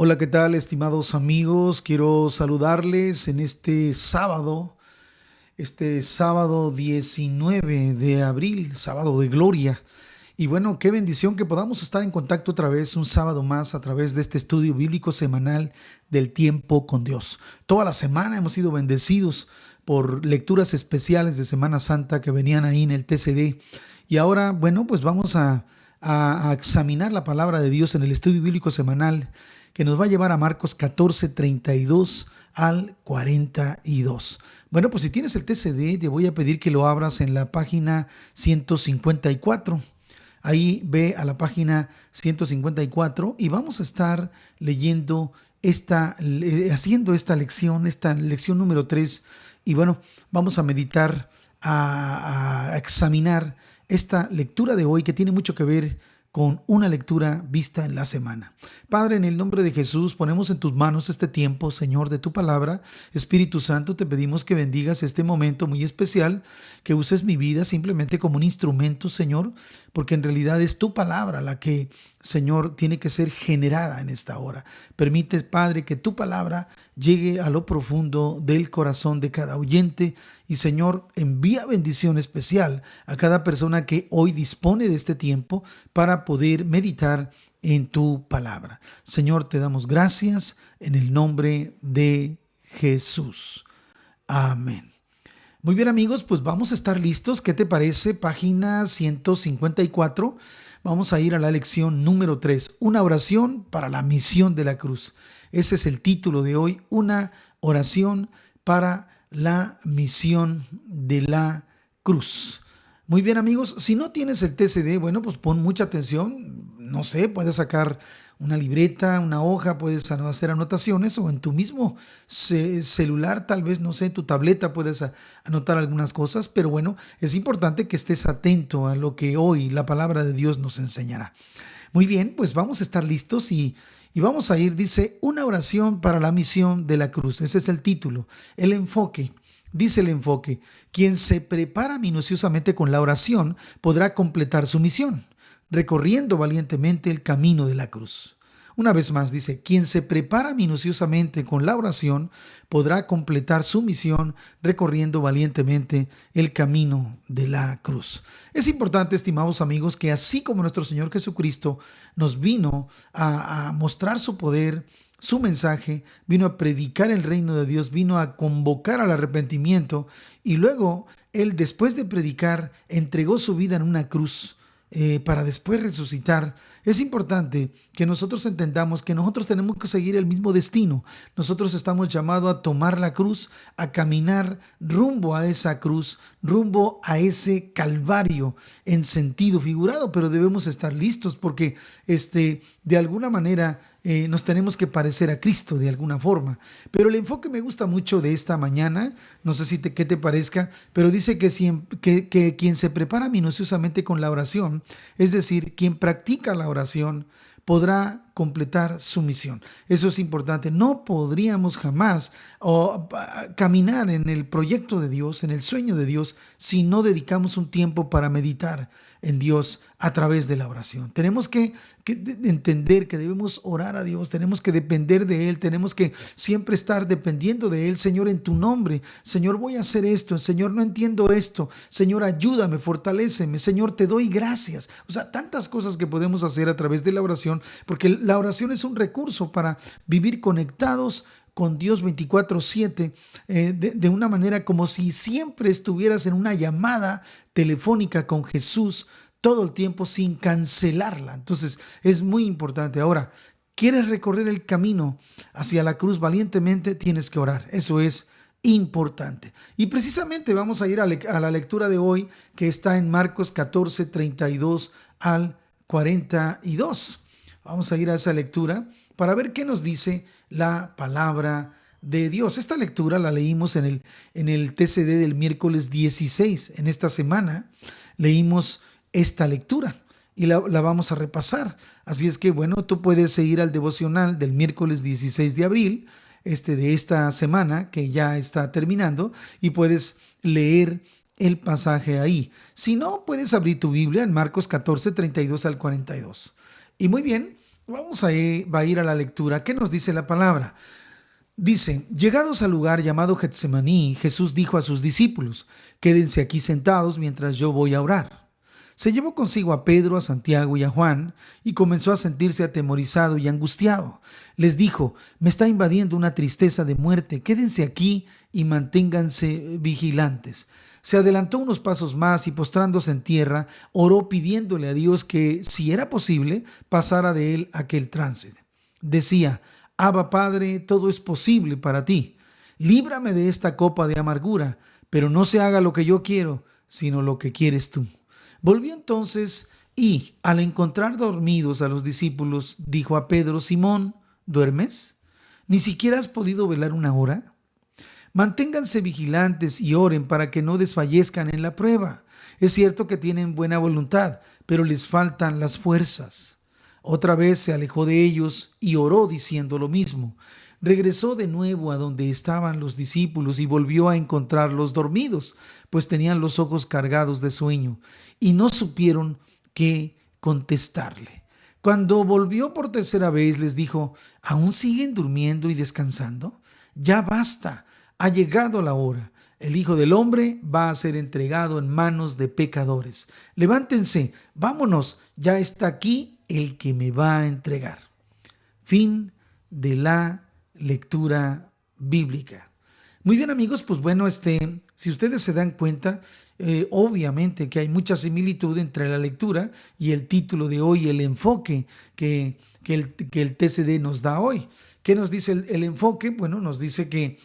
Hola, ¿qué tal, estimados amigos? Quiero saludarles en este sábado 19 de abril, sábado de gloria. Y bueno, qué bendición que podamos estar en contacto otra vez un sábado más a través de este estudio bíblico semanal del tiempo con Dios. Toda la semana hemos sido bendecidos por lecturas especiales de Semana Santa que venían ahí en el TCD. Y ahora, bueno, pues vamos a examinar la palabra de Dios en el estudio bíblico semanal que nos va a llevar a Marcos 14 32 al 42. Bueno, pues si tienes el TCD, te voy a pedir que lo abras en la página 154. Ahí ve a la página 154 y vamos a estar leyendo haciendo esta lección número 3. Y bueno, vamos a meditar, a examinar esta lectura de hoy que tiene mucho que ver con una lectura vista en la semana. Padre, en el nombre de Jesús, ponemos en tus manos este tiempo, Señor, de tu palabra. Espíritu Santo, te pedimos que bendigas este momento muy especial, que uses mi vida simplemente como un instrumento, Señor, porque en realidad es tu palabra la que, Señor, tiene que ser generada en esta hora. Permite, Padre, que tu palabra llegue a lo profundo del corazón de cada oyente y, Señor, envía bendición especial a cada persona que hoy dispone de este tiempo para poder meditar en tu palabra. Señor, te damos gracias en el nombre de Jesús. Amén. Muy bien, amigos, pues vamos a estar listos. ¿Qué te parece? Página 154. Vamos a ir a la lección número 3, una oración para la misión de la cruz. Ese es el título de hoy, una oración para la misión de la cruz. Muy bien, amigos, si no tienes el TCD, bueno, pues pon mucha atención. No sé, puedes sacar una libreta, una hoja, puedes hacer anotaciones o en tu mismo celular, tal vez, no sé, tu tableta puedes anotar algunas cosas, pero bueno, es importante que estés atento a lo que hoy la palabra de Dios nos enseñará. Muy bien, pues vamos a estar listos y vamos a ir, dice, una oración para la misión de la cruz. Ese es el título, el enfoque. Dice el enfoque, quien se prepara minuciosamente con la oración podrá completar su misión, recorriendo valientemente el camino de la cruz. Una vez más dice, quien se prepara minuciosamente con la oración podrá completar su misión recorriendo valientemente el camino de la cruz. Es importante, estimados amigos, que así como nuestro Señor Jesucristo nos vino a mostrar su poder, su mensaje, vino a predicar el reino de Dios, vino a convocar al arrepentimiento y luego Él, después de predicar, entregó su vida en una cruz para después resucitar. Es importante que nosotros entendamos que nosotros tenemos que seguir el mismo destino. Nosotros estamos llamados a tomar la cruz, a caminar rumbo a esa cruz, rumbo a ese calvario en sentido figurado, pero debemos estar listos porque de alguna manera nos tenemos que parecer a Cristo de alguna forma. Pero el enfoque me gusta mucho de esta mañana, no sé si qué te parezca, pero dice que quien se prepara minuciosamente con la oración, es decir, quien practica la oración, podrá completar su misión. Eso es importante. No podríamos jamás caminar en el proyecto de Dios, en el sueño de Dios, si no dedicamos un tiempo para meditar en Dios a través de la oración. Tenemos que entender que debemos orar a Dios, tenemos que depender de Él, tenemos que siempre estar dependiendo de Él. Señor, en tu nombre, Señor, voy a hacer esto, Señor, no entiendo esto, Señor, ayúdame, fortaléceme, Señor, te doy gracias. O sea, tantas cosas que podemos hacer a través de la oración, porque la oración es un recurso para vivir conectados con Dios 24/7, de una manera como si siempre estuvieras en una llamada telefónica con Jesús todo el tiempo sin cancelarla. Entonces es muy importante. Ahora, ¿quieres recorrer el camino hacia la cruz valientemente? Tienes que orar. Eso es importante. Y precisamente vamos a ir a la lectura de hoy que está en Marcos 14 32 al 42. Vamos a ir a esa lectura para ver qué nos dice la palabra de Dios. Esta lectura la leímos en el TCD del miércoles 16. En esta semana leímos esta lectura y la vamos a repasar. Así es que, bueno, tú puedes seguir al devocional del miércoles 16 de abril, de esta semana que ya está terminando, y puedes leer el pasaje ahí. Si no, puedes abrir tu Biblia en Marcos 14 32 al 42. Y muy bien, Va a ir a la lectura. ¿Qué nos dice la palabra? Dice, llegados al lugar llamado Getsemaní, Jesús dijo a sus discípulos, quédense aquí sentados mientras yo voy a orar. Se llevó consigo a Pedro, a Santiago y a Juan y comenzó a sentirse atemorizado y angustiado. Les dijo, me está invadiendo una tristeza de muerte, quédense aquí y manténganse vigilantes. Se adelantó unos pasos más y postrándose en tierra, oró pidiéndole a Dios que, si era posible, pasara de él aquel trance. Decía, Abba Padre, todo es posible para ti. Líbrame de esta copa de amargura, pero no se haga lo que yo quiero, sino lo que quieres tú. Volvió entonces y, al encontrar dormidos a los discípulos, dijo a Pedro, Simón, ¿duermes? ¿Ni siquiera has podido velar una hora? Manténganse vigilantes y oren para que no desfallezcan en la prueba. Es cierto que tienen buena voluntad, pero les faltan las fuerzas. Otra vez se alejó de ellos y oró diciendo lo mismo. Regresó de nuevo a donde estaban los discípulos y volvió a encontrarlos dormidos, pues tenían los ojos cargados de sueño y no supieron qué contestarle. Cuando volvió por tercera vez les dijo, ¿aún siguen durmiendo y descansando? Ya basta, ha llegado la hora. El Hijo del Hombre va a ser entregado en manos de pecadores. Levántense, vámonos, ya está aquí el que me va a entregar. Fin de la lectura bíblica. Muy bien, amigos, pues bueno, si ustedes se dan cuenta, obviamente que hay mucha similitud entre la lectura y el título de hoy, el enfoque que el TCD nos da hoy. ¿Qué nos dice el enfoque? Bueno, nos dice que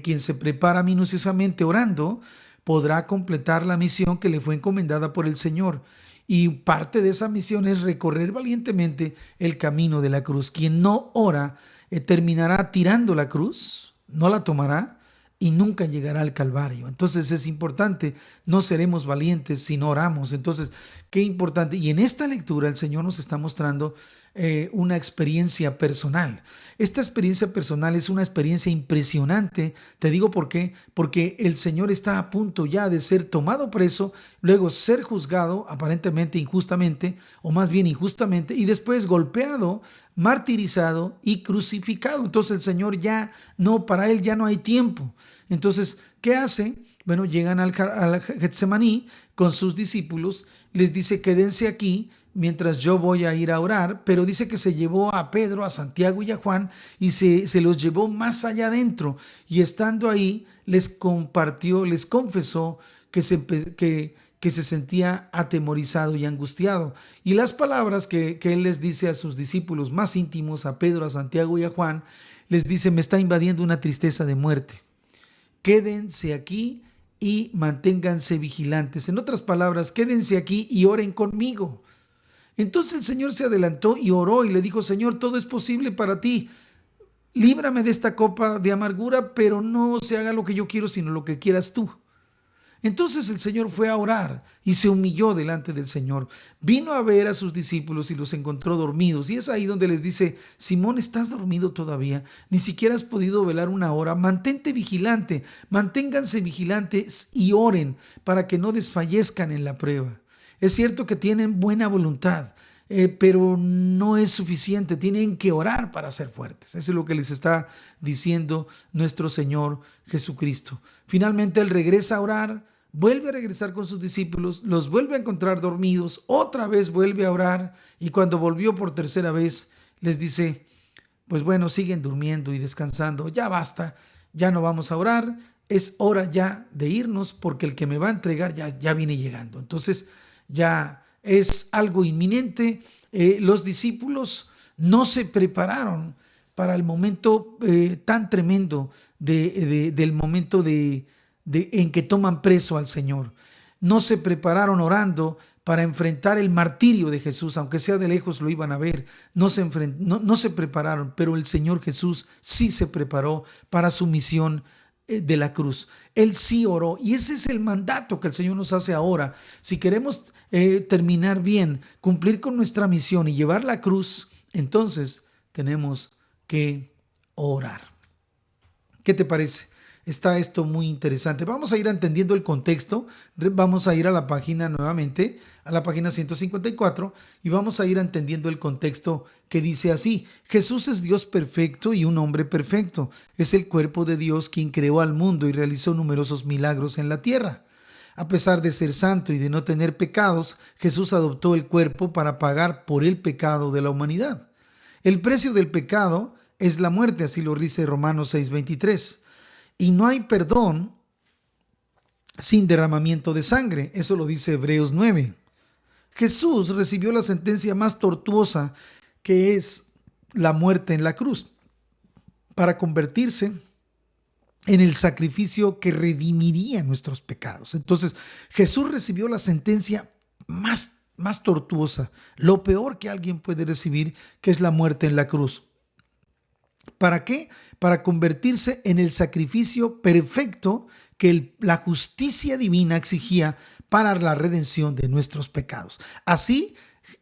quien se prepara minuciosamente orando podrá completar la misión que le fue encomendada por el Señor. Y parte de esa misión es recorrer valientemente el camino de la cruz. Quien no ora terminará tirando la cruz, no la tomará y nunca llegará al Calvario. Entonces es importante, no seremos valientes si no oramos. Entonces, qué importante. Y en esta lectura el Señor nos está mostrando una experiencia personal. Esta experiencia personal es una experiencia impresionante. Te digo por qué. Porque el Señor está a punto ya de ser tomado preso, luego ser juzgado aparentemente injustamente, o más bien injustamente, y después golpeado, martirizado y crucificado. Entonces el Señor ya no, para él ya no hay tiempo. Entonces, ¿qué hace? Bueno, llegan al Getsemaní con sus discípulos, les dice, quédense aquí mientras yo voy a ir a orar, pero dice que se llevó a Pedro, a Santiago y a Juan y se los llevó más allá adentro, y estando ahí les compartió, les confesó que se sentía atemorizado y angustiado. Y las palabras que él les dice a sus discípulos más íntimos, a Pedro, a Santiago y a Juan, les dice, me está invadiendo una tristeza de muerte. Quédense aquí y manténganse vigilantes. En otras palabras, quédense aquí y oren conmigo. Entonces el Señor se adelantó y oró y le dijo, Señor, todo es posible para ti. Líbrame de esta copa de amargura, pero no se haga lo que yo quiero, sino lo que quieras tú. Entonces el Señor fue a orar y se humilló delante del Señor. Vino a ver a sus discípulos y los encontró dormidos. Y es ahí donde les dice, Simón, ¿estás dormido todavía? Ni siquiera has podido velar una hora. Mantente vigilante, manténganse vigilantes y oren para que no desfallezcan en la prueba. Es cierto que tienen buena voluntad, pero no es suficiente. Tienen que orar para ser fuertes. Eso es lo que les está diciendo nuestro Señor Jesucristo. Finalmente Él regresa a orar, vuelve a regresar con sus discípulos, los vuelve a encontrar dormidos, otra vez vuelve a orar, y cuando volvió por tercera vez les dice, pues bueno, siguen durmiendo y descansando, ya basta, ya no vamos a orar, es hora ya de irnos porque el que me va a entregar ya viene llegando. Entonces ya es algo inminente. Los discípulos no se prepararon para el momento tan tremendo del momento en que toman preso al Señor. No se prepararon orando para enfrentar el martirio de Jesús, aunque sea de lejos lo iban a ver. No se prepararon, pero el Señor Jesús sí se preparó para su misión de la cruz. Él sí oró, y ese es el mandato que el Señor nos hace ahora. Si queremos terminar bien, cumplir con nuestra misión y llevar la cruz, entonces tenemos que orar. ¿Qué te parece? está esto muy interesante. Vamos a ir entendiendo el contexto, vamos a ir a la página nuevamente, a la página 154, y vamos a ir entendiendo el contexto que dice así: Jesús es Dios perfecto y un hombre perfecto. Es el cuerpo de Dios quien creó al mundo y realizó numerosos milagros en la tierra. A pesar de ser santo y de no tener pecados, Jesús adoptó el cuerpo para pagar por el pecado de la humanidad. El precio del pecado es la muerte, así lo dice Romanos 6:23. Y no hay perdón sin derramamiento de sangre, eso lo dice Hebreos 9. Jesús recibió la sentencia más tortuosa, que es la muerte en la cruz, para convertirse en el sacrificio que redimiría nuestros pecados. Entonces, Jesús recibió la sentencia más tortuosa, lo peor que alguien puede recibir, que es la muerte en la cruz. ¿Para qué? Para convertirse en el sacrificio perfecto que la justicia divina exigía para la redención de nuestros pecados. Así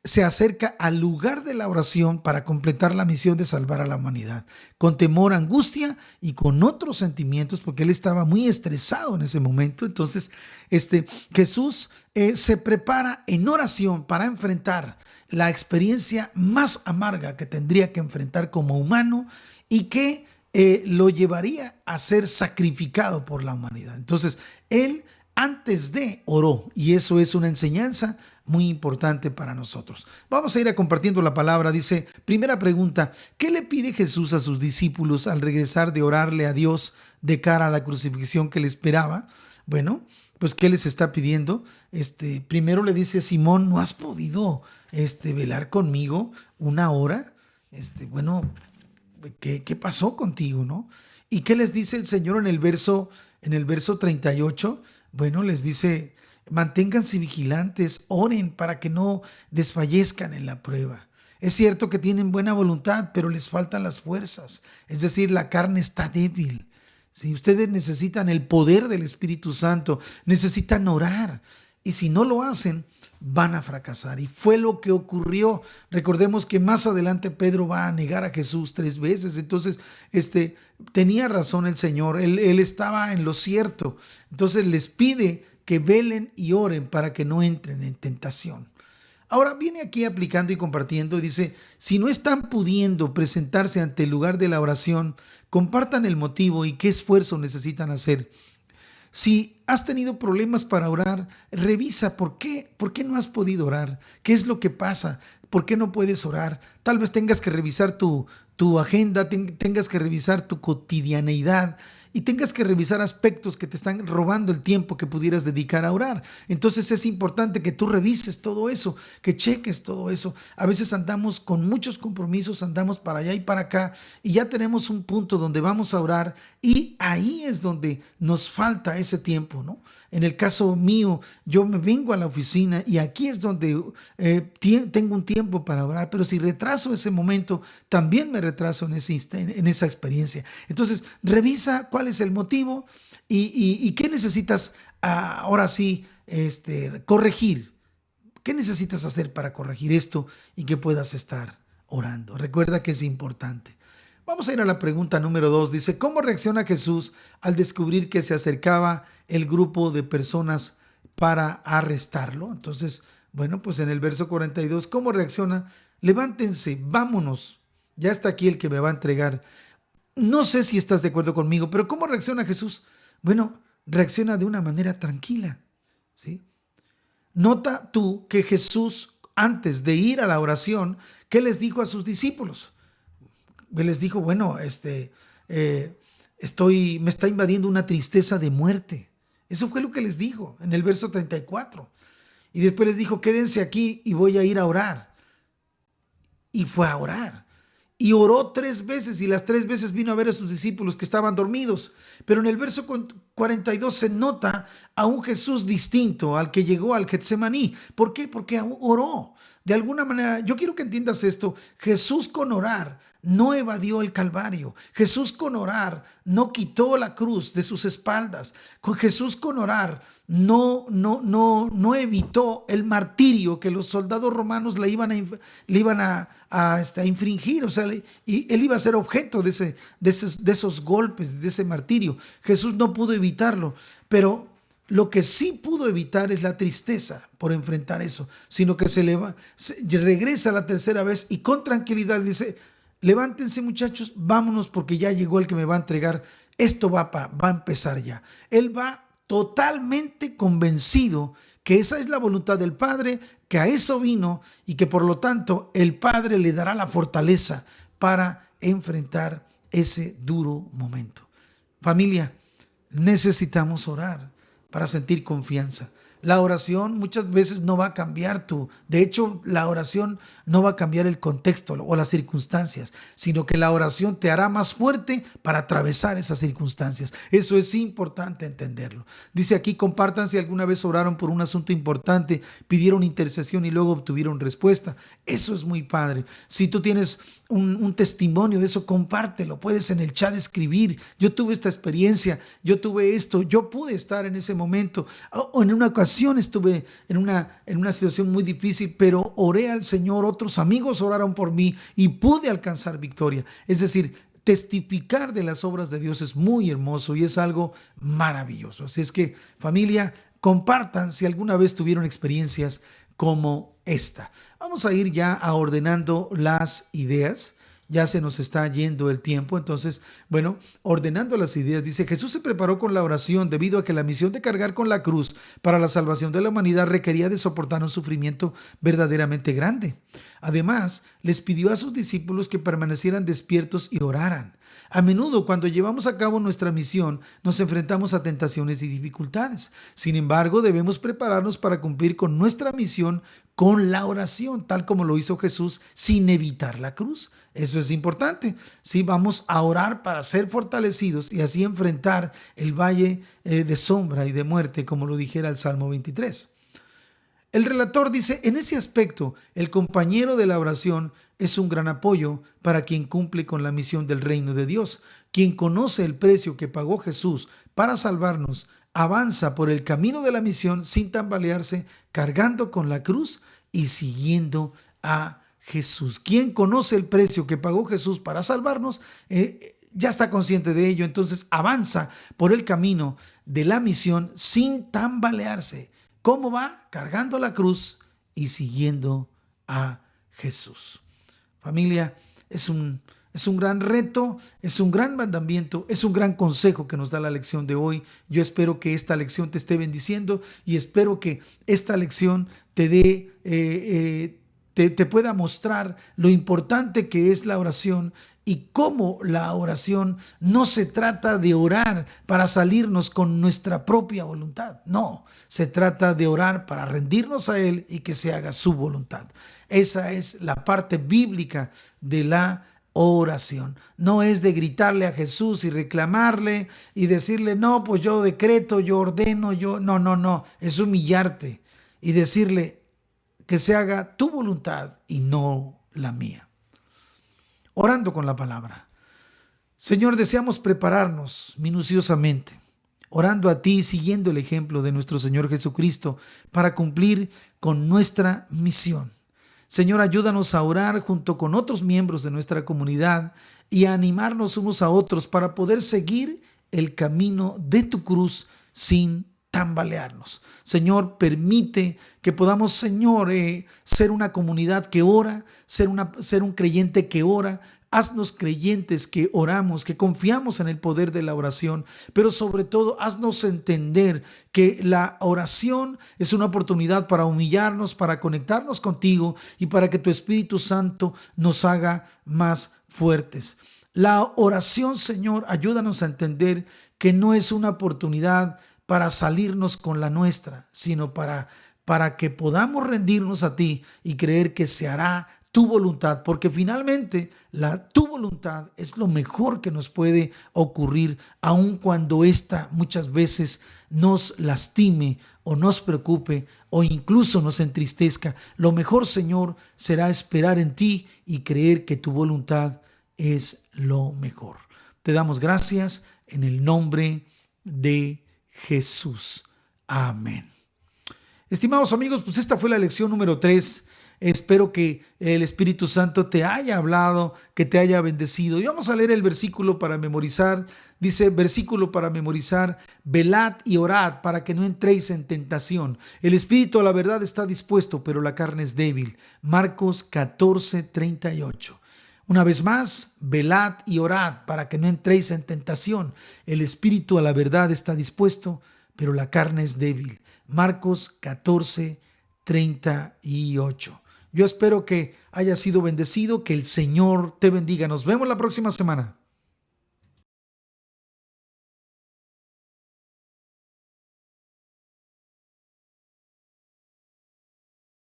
se acerca al lugar de la oración para completar la misión de salvar a la humanidad, con temor, angustia y con otros sentimientos, porque él estaba muy estresado en ese momento. Entonces, Jesús se prepara en oración para enfrentar la experiencia más amarga que tendría que enfrentar como humano y que lo llevaría a ser sacrificado por la humanidad. Entonces, él antes de oró, y eso es una enseñanza muy importante para nosotros. Vamos a ir compartiendo la palabra. Dice, primera pregunta: ¿qué le pide Jesús a sus discípulos al regresar de orarle a Dios de cara a la crucifixión que le esperaba? Bueno, pues ¿qué les está pidiendo? Primero le dice: Simón, ¿no has podido velar conmigo una hora? Bueno, ¿qué pasó contigo, no? ¿Y qué les dice el Señor en el verso 38? Bueno, les dice: manténganse vigilantes, oren para que no desfallezcan en la prueba. Es cierto que tienen buena voluntad, pero les faltan las fuerzas. Es decir, la carne está débil. Si ustedes necesitan el poder del Espíritu Santo, necesitan orar. Y si no lo hacen, van a fracasar. Y fue lo que ocurrió. Recordemos que más adelante Pedro va a negar a Jesús 3 veces. Entonces, tenía razón el Señor. Él estaba en lo cierto. Entonces les pide que velen y oren para que no entren en tentación. Ahora viene aquí aplicando y compartiendo y dice: si no están pudiendo presentarse ante el lugar de la oración, compartan el motivo y qué esfuerzo necesitan hacer. Si has tenido problemas para orar, revisa por qué no has podido orar, qué es lo que pasa, por qué no puedes orar. Tal vez tengas que revisar tu agenda, tengas que revisar tu cotidianeidad y tengas que revisar aspectos que te están robando el tiempo que pudieras dedicar a orar. Entonces es importante que tú revises todo eso, que cheques todo eso. A veces andamos con muchos compromisos, andamos para allá y para acá y ya tenemos un punto donde vamos a orar y ahí es donde nos falta ese tiempo, ¿no? En el caso mío, yo me vengo a la oficina y aquí es donde tengo un tiempo para orar, pero si retraso ese momento, también me retraso en esa experiencia. Entonces, revisa cuál es el motivo y qué necesitas ahora sí corregir. ¿Qué necesitas hacer para corregir esto y que puedas estar orando? Recuerda que es importante. Vamos a ir a la pregunta número 2. Dice: ¿cómo reacciona Jesús al descubrir que se acercaba el grupo de personas para arrestarlo? Entonces, bueno, pues en el verso 42, ¿cómo reacciona? Levántense, vámonos. Ya está aquí el que me va a entregar. No sé si estás de acuerdo conmigo, pero ¿cómo reacciona Jesús? Bueno, reacciona de una manera tranquila, ¿sí? Nota tú que Jesús, antes de ir a la oración, ¿qué les dijo a sus discípulos? Les dijo: bueno, me está invadiendo una tristeza de muerte. Eso fue lo que les dijo en el verso 34. Y después les dijo: quédense aquí y voy a ir a orar. Y fue a orar. Y oró 3 veces y las 3 veces vino a ver a sus discípulos que estaban dormidos. Pero en el verso 42 se nota a un Jesús distinto al que llegó al Getsemaní. ¿Por qué? Porque oró. De alguna manera, yo quiero que entiendas esto: Jesús con orar no evadió el Calvario. Jesús con orar no quitó la cruz de sus espaldas. Jesús con orar no evitó el martirio que los soldados romanos le iban a infringir. O sea, y él iba a ser objeto de esos golpes, de ese martirio. Jesús no pudo evitarlo, pero lo que sí pudo evitar es la tristeza por enfrentar eso, sino que regresa la tercera vez y con tranquilidad dice: levántense, muchachos, vámonos, porque ya llegó el que me va a entregar. Esto va a empezar ya. Él va totalmente convencido que esa es la voluntad del Padre, que a eso vino y que por lo tanto el Padre le dará la fortaleza para enfrentar ese duro momento. Familia, necesitamos orar para sentir confianza. La oración muchas veces no va a cambiar de hecho, la oración no va a cambiar el contexto o las circunstancias, sino que la oración te hará más fuerte para atravesar esas circunstancias. Eso es importante entenderlo. Dice aquí: compartan si alguna vez oraron por un asunto importante, pidieron intercesión y luego obtuvieron respuesta. Eso es muy padre. Si tú tienes un testimonio de eso, compártelo. Puedes en el chat escribir: yo tuve esta experiencia, yo tuve esto, yo pude estar en ese momento, o en una ocasión estuve en una situación muy difícil, pero oré al Señor, otros amigos oraron por mí y pude alcanzar victoria. Es decir, testificar de las obras de Dios es muy hermoso y es algo maravilloso. Así es que, familia, compartan si alguna vez tuvieron experiencias como esta. Vamos a ir ya ordenando las ideas. Ya se nos está yendo el tiempo, entonces, bueno, ordenando las ideas, dice: Jesús se preparó con la oración debido a que la misión de cargar con la cruz para la salvación de la humanidad requería de soportar un sufrimiento verdaderamente grande. Además, les pidió a sus discípulos que permanecieran despiertos y oraran. A menudo, cuando llevamos a cabo nuestra misión, nos enfrentamos a tentaciones y dificultades. Sin embargo, debemos prepararnos para cumplir con nuestra misión con la oración, tal como lo hizo Jesús, sin evitar la cruz. Eso es importante. Sí, vamos a orar para ser fortalecidos y así enfrentar el valle de sombra y de muerte, como lo dijera el Salmo 23. El relator dice: en ese aspecto, el compañero de la oración es un gran apoyo para quien cumple con la misión del reino de Dios. Quien conoce el precio que pagó Jesús para salvarnos, avanza por el camino de la misión sin tambalearse, cargando con la cruz y siguiendo a Jesús. Quien conoce el precio que pagó Jesús para salvarnos, ya está consciente de ello, entonces avanza por el camino de la misión sin tambalearse. ¿Cómo va? Cargando la cruz y siguiendo a Jesús. Familia, es un gran reto, es un gran mandamiento, es un gran consejo que nos da la lección de hoy. Yo espero que esta lección te esté bendiciendo y espero que esta lección te dé, te pueda mostrar lo importante que es la oración y cómo la oración no se trata de orar para salirnos con nuestra propia voluntad. No, se trata de orar para rendirnos a Él y que se haga su voluntad. Esa es la parte bíblica de la oración. No es de gritarle a Jesús y reclamarle y decirle: no, pues yo decreto, yo ordeno, yo... No. Es humillarte y decirle: que se haga tu voluntad y no la mía. Orando con la palabra. Señor, deseamos prepararnos minuciosamente, orando a ti, siguiendo el ejemplo de nuestro Señor Jesucristo para cumplir con nuestra misión. Señor, ayúdanos a orar junto con otros miembros de nuestra comunidad y a animarnos unos a otros para poder seguir el camino de tu cruz sin tambalearnos. Señor, permite que podamos, Señor, ser una comunidad que ora, ser un creyente que ora. Haznos creyentes que oramos, que confiamos en el poder de la oración, pero sobre todo haznos entender que la oración es una oportunidad para humillarnos, para conectarnos contigo y para que tu Espíritu Santo nos haga más fuertes. La oración, Señor, ayúdanos a entender que no es una oportunidad para salirnos con la nuestra, sino para que podamos rendirnos a ti y creer que se hará tu voluntad, porque finalmente tu voluntad es lo mejor que nos puede ocurrir, aun cuando ésta muchas veces nos lastime o nos preocupe o incluso nos entristezca. Lo mejor, Señor, será esperar en ti y creer que tu voluntad es lo mejor. Te damos gracias en el nombre de Jesús. Amén. Estimados amigos, pues esta fue la lección número 3. Espero que el Espíritu Santo te haya hablado, que te haya bendecido. Y vamos a leer el versículo para memorizar. Dice, versículo para memorizar: velad y orad para que no entréis en tentación. El espíritu a la verdad está dispuesto, pero la carne es débil. Marcos 14:38. Una vez más, velad y orad para que no entréis en tentación. El espíritu a la verdad está dispuesto, pero la carne es débil. Marcos 14:38. Yo espero que hayas sido bendecido, que el Señor te bendiga. Nos vemos la próxima semana.